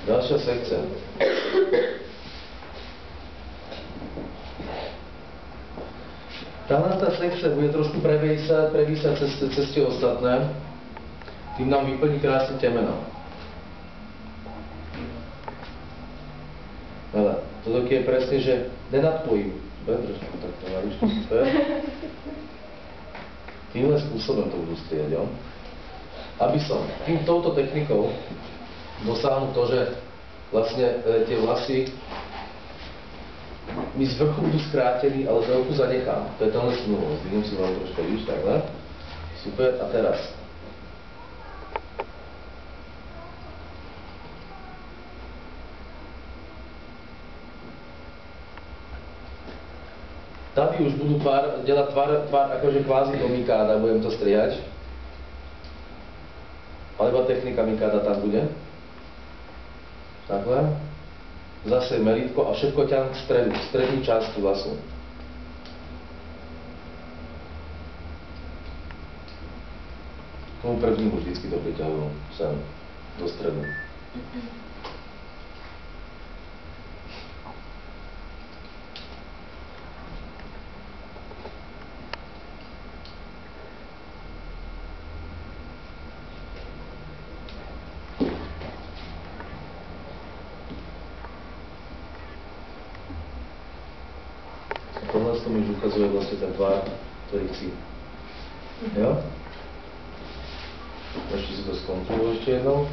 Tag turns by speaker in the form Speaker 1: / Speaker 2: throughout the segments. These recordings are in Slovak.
Speaker 1: Ďalšia sekcia. Tá sekcia bude trošku prevísať cez tie ostatné. Tým nám vyplní krásne temeno. Ale toto je presne, že nenadpojím. Super, trošku takto navíčku, super. Týmhle spôsobom to budú striedať, jo? Aby som touto technikou dosáhnu to, že vlastne tie vlasy mi z vrchu budú skrátení, ale z vrchu zanechám. To je tenhle snulo. Zdvihnem si vám troška, vidíš, takhle. Super, a teraz. Tady už budú delať tvár akože kvázi do mikáda, budem to striať. Alebo technika mikáda tam bude. Takhle. Zase melítko a všetko ťahám k stredu, k strední časti vlasu. Tomu prvnímu vždycky to priťahujem sem, do stredu. Tohle to mi už ukazuje vlastne ten tvár, ktorý chci. Jo? Ešte si to skontrolujem ešte jednou.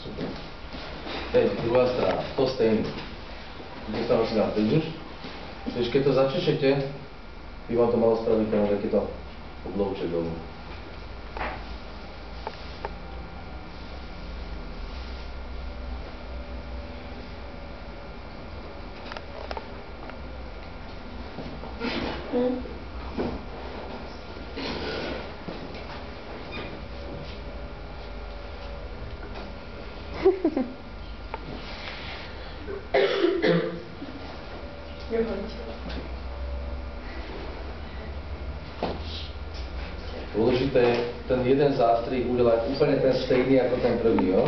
Speaker 1: Super. Teď, druhá strana, to stejný. Kde stranu si dám, vidíš? Když keď to začešete, by vám to malo spraviť takýto oblouček dolu. Dôležité je ten jeden zástrih udelať úplne ten stejný ako ten prvý, jo?